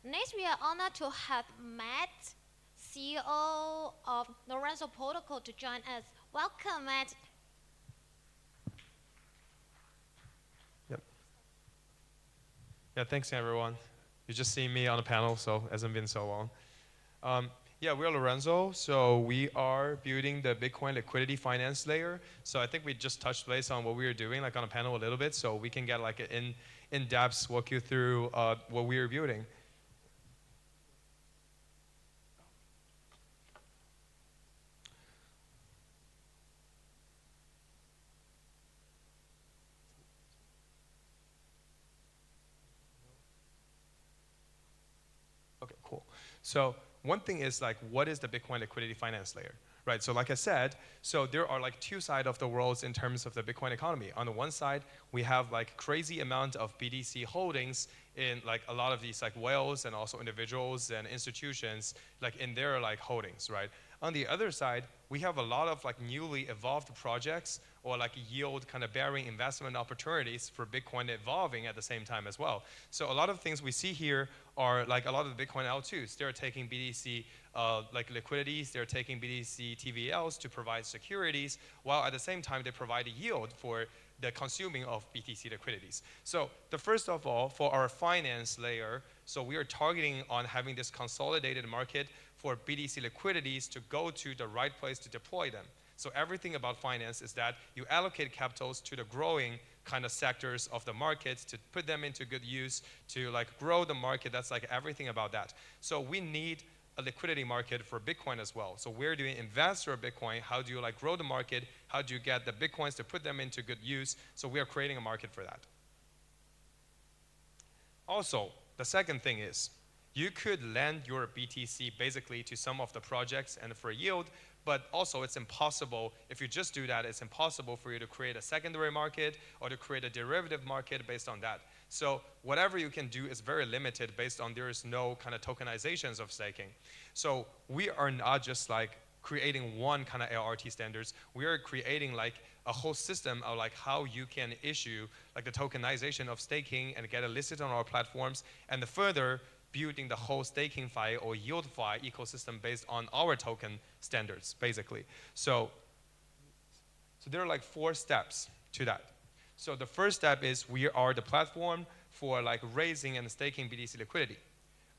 Next, we are honored to have Matt, CEO of Lorenzo Protocol, to join us. Welcome, Matt. Yep. Yeah, thanks everyone. You just see me on the panel, so it hasn't been so long. Yeah, we're Lorenzo, so we are building the Bitcoin liquidity finance layer. So I think we just touched base on what we were doing, like on a panel a little bit, so we can get like an in-depth walk you through what we are building. Okay, cool. So one thing is like, what is the Bitcoin liquidity finance layer? Right, so like I said, so there are like two sides of the worlds in terms of the Bitcoin economy. On the one side, we have like crazy amount of BTC holdings in like a lot of these like whales and also individuals and institutions like in their like holdings, right? On the other side, we have a lot of like newly evolved projects or like yield kind of bearing investment opportunities for Bitcoin evolving at the same time as well. So a lot of things we see here are like a lot of the Bitcoin L2s. They're taking BTC like liquidities, they're taking BTC TVLs to provide securities, while at the same time they provide a yield for the consuming of BTC liquidities. So the first of all, for our finance layer, so we are targeting on having this consolidated market for BTC liquidities to go to the right place to deploy them. So everything about finance is that you allocate capitals to the growing kind of sectors of the market to put them into good use, to like grow the market. That's like everything about that. So we need a liquidity market for Bitcoin as well. So where do you invest your Bitcoin? How do you like grow the market? How do you get the Bitcoins to put them into good use? So we are creating a market for that. Also, the second thing is you could lend your BTC basically to some of the projects and for yield, but also it's impossible, if you just do that, it's impossible for you to create a secondary market or to create a derivative market based on that. So whatever you can do is very limited based on there is no kind of tokenizations of staking. So we are not just like creating one kind of ART standards. We are creating like a whole system of like how you can issue like the tokenization of staking and get it listed on our platforms, and the further building the whole staking fi or yield fi ecosystem based on our token standards, basically. So there are like 4 steps to that. So the first step is we are the platform for like raising and staking BTC liquidity.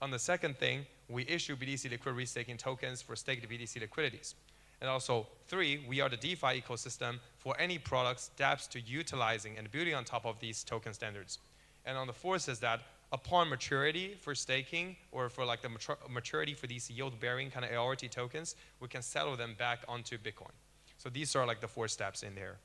On the second thing, we issue BTC liquidity staking tokens for staked BTC liquidities. And also 3, we are the DeFi ecosystem for any products, dApps to utilizing and building on top of these token standards. And on the 4th is that upon maturity for staking or for like the maturity for these yield bearing kind of ART tokens, we can settle them back onto Bitcoin. So these are like the 4 steps in there.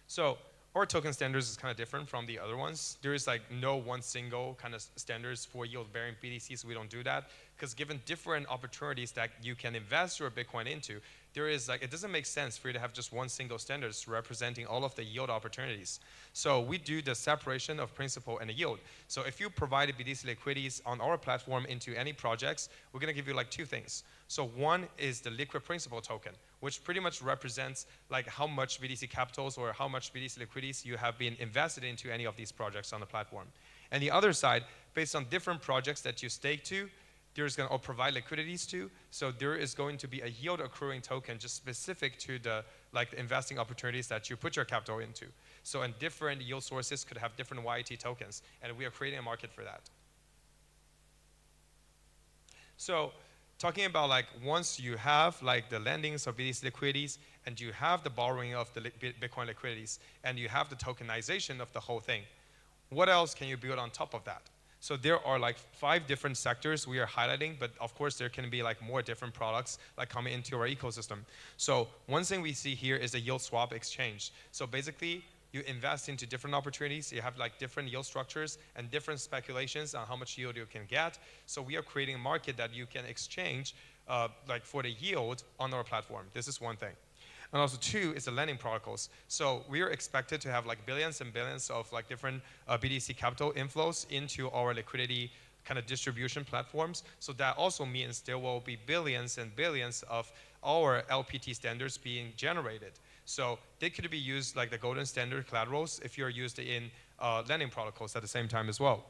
So our token standards is kind of different from the other ones. There is like no one single kind of standards for yield bearing BTC, so we don't do that. Because given different opportunities that you can invest your Bitcoin into, there is like, it doesn't make sense for you to have just one single standards representing all of the yield opportunities. So we do the separation of principal and the yield. So if you provide BTC liquidities on our platform into any projects, we're gonna give you like 2 things. So one is the liquid principal token, which pretty much represents like how much BTC capitals or how much BTC liquidities you have been invested into any of these projects on the platform. And the other side, based on different projects that you stake to, there's going to provide liquidities to, so there is going to be a yield accruing token just specific to the like the investing opportunities that you put your capital into. So and different yield sources could have different YT tokens, and we are creating a market for that. So talking about like once you have like the lendings of BTC liquidities and you have the borrowing of the Bitcoin liquidities and you have the tokenization of the whole thing, what else can you build on top of that? So there are like 5 different sectors we are highlighting, but of course there can be like more different products like coming into our ecosystem. So one thing we see here is a yield swap exchange. So basically you invest into different opportunities, you have like different yield structures and different speculations on how much yield you can get. So we are creating a market that you can exchange like for the yield on our platform. This is one thing. And also 2 is the lending protocols. So we are expected to have like billions and billions of like different BTC capital inflows into our liquidity kind of distribution platforms. So that also means there will be billions and billions of our LPT standards being generated. So they could be used like the golden standard collaterals if you're used in lending protocols at the same time as well.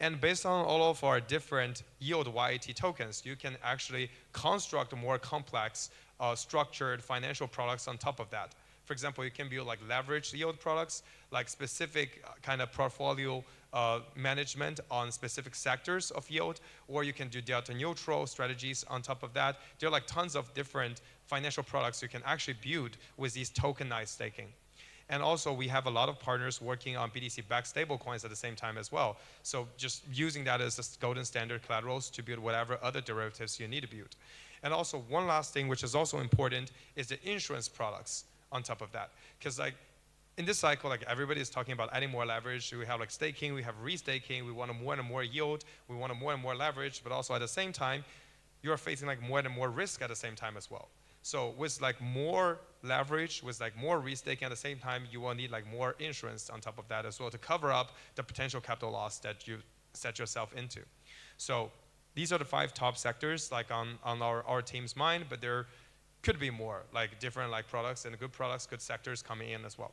And based on all of our different yield YAT tokens, you can actually construct more complex structured financial products on top of that. For example, you can build like leveraged yield products, like specific kind of portfolio management on specific sectors of yield, or you can do delta neutral strategies on top of that. There are like tons of different financial products you can actually build with these tokenized staking. And also, we have a lot of partners working on BTC-backed stablecoins at the same time as well. So just using that as a golden standard collaterals to build whatever other derivatives you need to build. And also, one last thing, which is also important, is the insurance products on top of that. Because like in this cycle, like everybody is talking about adding more leverage. We have like staking, we have restaking, we want more and more yield, we want more and more leverage, but also at the same time, you are facing like more and more risk at the same time as well. So with like more leverage, with like more restaking at the same time, you will need like more insurance on top of that as well to cover up the potential capital loss that you set yourself into. So these are the 5 top sectors like on our team's mind, but there could be more like different like products and good products, good sectors coming in as well.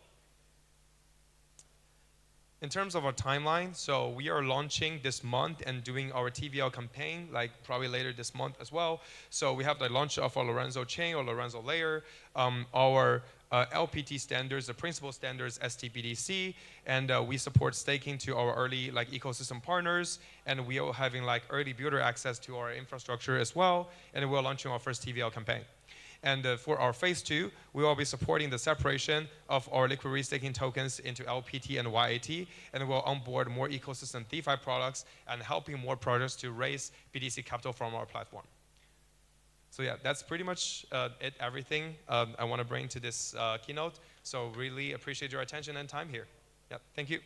In terms of our timeline, so we are launching this month and doing our TVL campaign, like probably later this month as well. So we have the launch of our Lorenzo chain or Lorenzo layer, our LPT standards, the principal standards, STBDC, and we support staking to our early like ecosystem partners, and we are having like early builder access to our infrastructure as well, and we're launching our first TVL campaign. And for our phase 2, we will be supporting the separation of our liquid restaking tokens into LPT and YAT, and we'll onboard more ecosystem DeFi products and helping more projects to raise BTC capital from our platform. So yeah, that's pretty much everything I want to bring to this keynote. So really appreciate your attention and time here. Yeah, thank you.